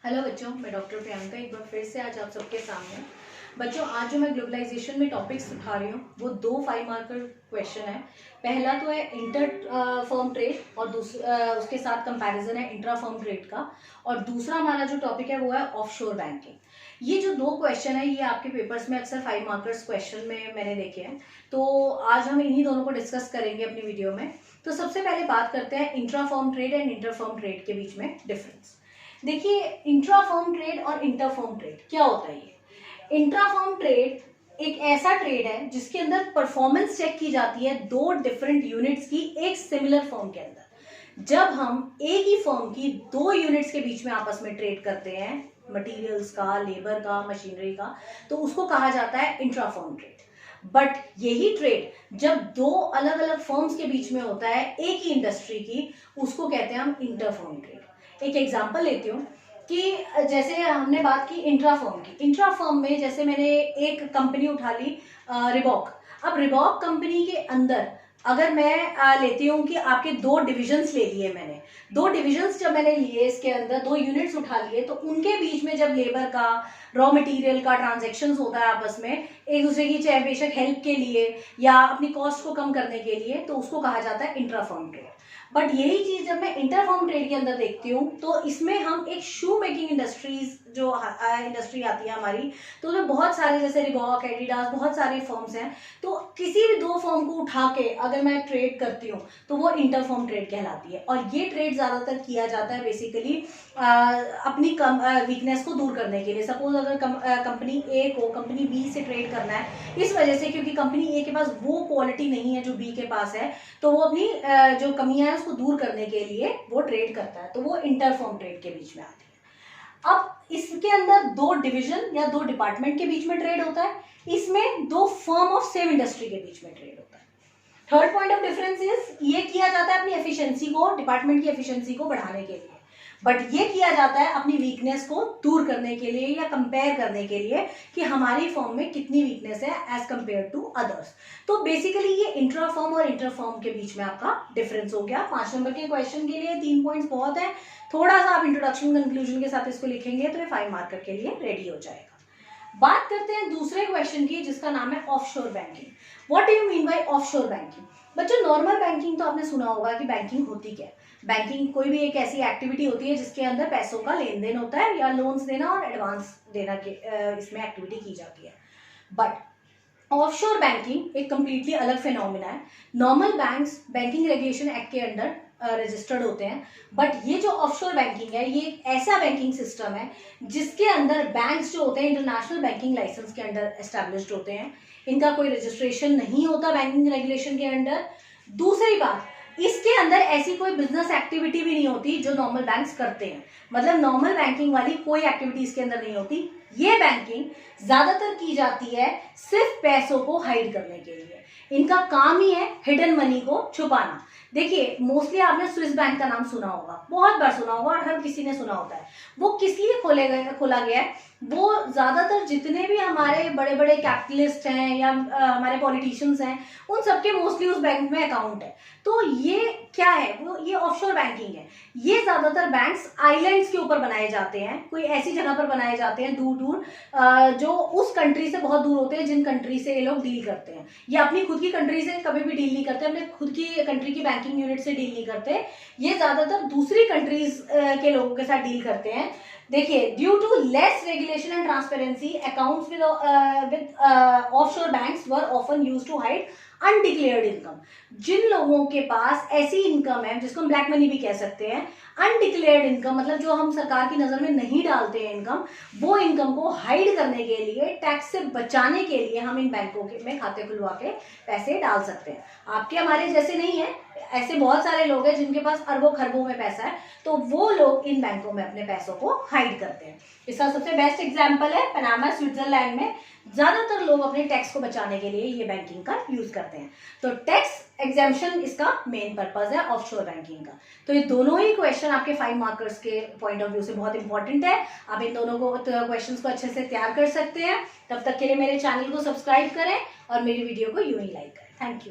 Hello बच्चों, मैं doctor Priyanka एक बार फिर से आज आप सबके सामने। बच्चों, आज जो मैं ग्लोबलाइजेशन में टॉपिक्स उठा रही हूँ वो 2 5 मार्कर क्वेश्चन है। पहला तो है इंटर फर्म ट्रेड और उसके साथ कंपैरिजन है इंट्रा फर्म ट्रेड का। और दूसरा हमारा जो टॉपिक है वो है ऑफशोर बैंकिंग। ये जो 2 क्वेश्चन है ये आपके पेपर्स में अक्सर 5 मार्कर्स क्वेश्चन में मैंने देखे हैं, तो आज हम इन्हीं दोनों को डिस्कस करेंगे अपनी वीडियो में। तो सबसे पहले बात करते हैं intra firm trade and inter firm trade के बीच में डिफरेंस। देखिए, इंट्रा फर्म ट्रेड और इंटर फर्म ट्रेड क्या होता है। ये इंट्रा फर्म ट्रेड एक ऐसा ट्रेड है जिसके अंदर परफॉर्मेंस चेक की जाती है 2 डिफरेंट यूनिट्स की एक सिमिलर फर्म के अंदर। जब हम एक ही फर्म की 2 यूनिट्स के बीच में आपस में ट्रेड करते हैं, मटेरियल्स का, लेबर का, मशीनरी का, तो उसको कहा जाता है इंट्रा फर्म ट्रेड। बट यही ट्रेड जब 2 अलग अलग फर्म्स के बीच में होता है एक ही इंडस्ट्री की, उसको कहते हैं हम इंटर फर्म ट्रेड। एक एग्जांपल लेती हूँ कि जैसे हमने बात की इंट्रा फर्म की। इंट्रा फर्म में जैसे मैंने एक कंपनी उठा ली रिबॉक। अब रिबॉक कंपनी के अंदर अगर मैं लेती हूँ कि आपके 2 डिविजन्स ले लिए मैंने, 2 डिविजन्स जब मैंने लिए, इसके अंदर 2 यूनिट्स उठा लिए, तो उनके बीच में जब लेबर का, रॉ मटेरियल का ट्रांजेक्शन्स होता है आपस में एक दूसरे की, चाहे बेशक हेल्प के लिए या अपनी कॉस्ट को कम करने के लिए, तो उसको कहा जाता है इंट्रा फर्म ट्रेड। बट यही चीज जब मैं इंटर फर्म ट्रेड के अंदर देखती हूँ तो इसमें हम एक शू मेकिंग इंडस्ट्रीज जो इंडस्ट्री आती है हमारी, तो उसमें बहुत सारे जैसे रिबॉक, एडिडास, बहुत सारे फर्म्स हैं। तो किसी भी 2 फर्म को उठा के अगर मैं ट्रेड करती हूँ तो वो इंटर फर्म ट्रेड कहलाती है। और ये ट्रेड ज्यादातर किया जाता है बेसिकली अपनी वीकनेस को दूर करने के लिए। सपोज अगर कंपनी ए को कंपनी बी से ट्रेड करना है, इस वजह से क्योंकि कंपनी ए के पास वो क्वालिटी नहीं है जो बी के पास है, तो वो अपनी जो कमियां है उसको दूर करने के लिए वो ट्रेड करता है, तो वो इंटर फर्म ट्रेड के बीच में आती है। अब इसके अंदर 2 डिवीजन या 2 डिपार्टमेंट के बीच में ट्रेड होता है, इसमें 2 फर्म ऑफ सेम इंडस्ट्री के बीच में ट्रेड होता है। Third point of difference is, ये किया जाता है अपनी एफिशिएंसी को, डिपार्टमेंट की एफिशिएंसी को बढ़ाने के लिए, बट ये किया जाता है अपनी वीकनेस को दूर करने के लिए या कंपेयर करने के लिए कि हमारी फर्म में कितनी वीकनेस है एज कंपेयर टू अदर्स। तो बेसिकली ये इंट्रा फर्म और इंटर फर्म के बीच में आपका डिफरेंस हो गया। 5 नंबर के क्वेश्चन के लिए 3 पॉइंट्स बहुत है। थोड़ा सा आप इंट्रोडक्शन कंक्लूजन के साथ इसको लिखेंगे तो ये 5 मार्कर के लिए रेडी हो जाएगा। बात करते हैं दूसरे क्वेश्चन की जिसका नाम है offshore banking. What do you mean by offshore banking? बच्चों, नॉर्मल बैंकिंग तो आपने सुना होगा कि बैंकिंग होती क्या है। बैंकिंग कोई भी एक ऐसी एक्टिविटी होती है जिसके अंदर पैसों का लेन देन होता है या लोन्स देना और एडवांस देना के इसमें एक्टिविटी की जाती है। बट ऑफशोर बैंकिंग एक कंप्लीटली अलग फिनोमिना है। Normal banks banking regulation act के अंडर रजिस्टर्ड होते हैं, बट ये जो ऑफशोर बैंकिंग है ये एक ऐसा बैंकिंग सिस्टम है जिसके अंदर बैंक्स जो होते हैं इंटरनेशनल बैंकिंग लाइसेंस के अंडर एस्टैब्लिश्ड होते हैं। इनका कोई रजिस्ट्रेशन नहीं होता बैंकिंग रेगुलेशन के अंडर। दूसरी बात, इसके अंदर ऐसी कोई बिजनेस एक्टिविटी भी नहीं होती जो नॉर्मल बैंक्स करते हैं, मतलब नॉर्मल बैंकिंग वाली कोई एक्टिविटी इसके अंदर नहीं होती। ये बैंकिंग ज्यादातर की जाती है सिर्फ पैसों को हाइड करने के लिए। इनका काम ही है हिडन मनी को छुपाना। देखिए, मोस्टली आपने स्विस बैंक का नाम सुना होगा, बहुत बार सुना होगा और हर किसी ने सुना होता है। वो किस लिए खोला गया है? वो ज्यादातर जितने भी हमारे बड़े बड़े कैपिटलिस्ट हैं या हमारे पॉलिटिशियंस हैं, उन सबके मोस्टली उस बैंक में अकाउंट है। तो ये क्या है? वो ये ऑफशोर बैंकिंग है। ये ज्यादातर बैंक्स आइलैंड्स के ऊपर बनाए जाते हैं, कोई ऐसी जगह पर बनाए जाते हैं दूर दूर, जो उस कंट्री से बहुत दूर होते हैं जिन कंट्री से ये लोग डील करते हैं। ये अपनी खुद की कंट्री से कभी भी डील नहीं करते, अपने खुद की कंट्री की बैंकिंग यूनिट से डील नहीं करते। ये ज्यादातर दूसरी कंट्रीज के लोगों के साथ डील करते हैं। देखिए, due to less regulation and transparency, accounts with offshore banks were often used to hide undeclared income. जिन लोगों के पास ऐसी इनकम है जिसको हम ब्लैक मनी भी कह सकते हैं, अनडिक्लेयर्ड इनकम मतलब जो हम सरकार की नजर में नहीं डालते हैं इनकम, वो इनकम को हाइड करने के लिए, टैक्स से बचाने के लिए हम इन बैंकों में खाते खुलवा के पैसे डाल सकते हैं। आपके हमारे जैसे नहीं है, ऐसे बहुत सारे लोग हैं जिनके पास अरबों खरबों में पैसा है, तो वो लोग इन बैंकों में अपने पैसों को हाइड करते हैं। इसका सबसे बेस्ट एग्जांपल है पनामा, स्विट्जरलैंड में ज्यादातर लोग अपने टैक्स को बचाने के लिए ये बैंकिंग का यूज करते हैं। तो टैक्स एग्जेम्पशन इसका मेन पर्पज है ऑफशोर बैंकिंग का। तो ये दोनों ही क्वेश्चन आपके 5 मार्कर्स के पॉइंट ऑफ व्यू से बहुत इंपॉर्टेंट है। आप इन दोनों को क्वेश्चंस को अच्छे से तैयार कर सकते हैं। तब तक के लिए मेरे चैनल को सब्सक्राइब करें और मेरी वीडियो को यूं ही लाइक करें। Thank you.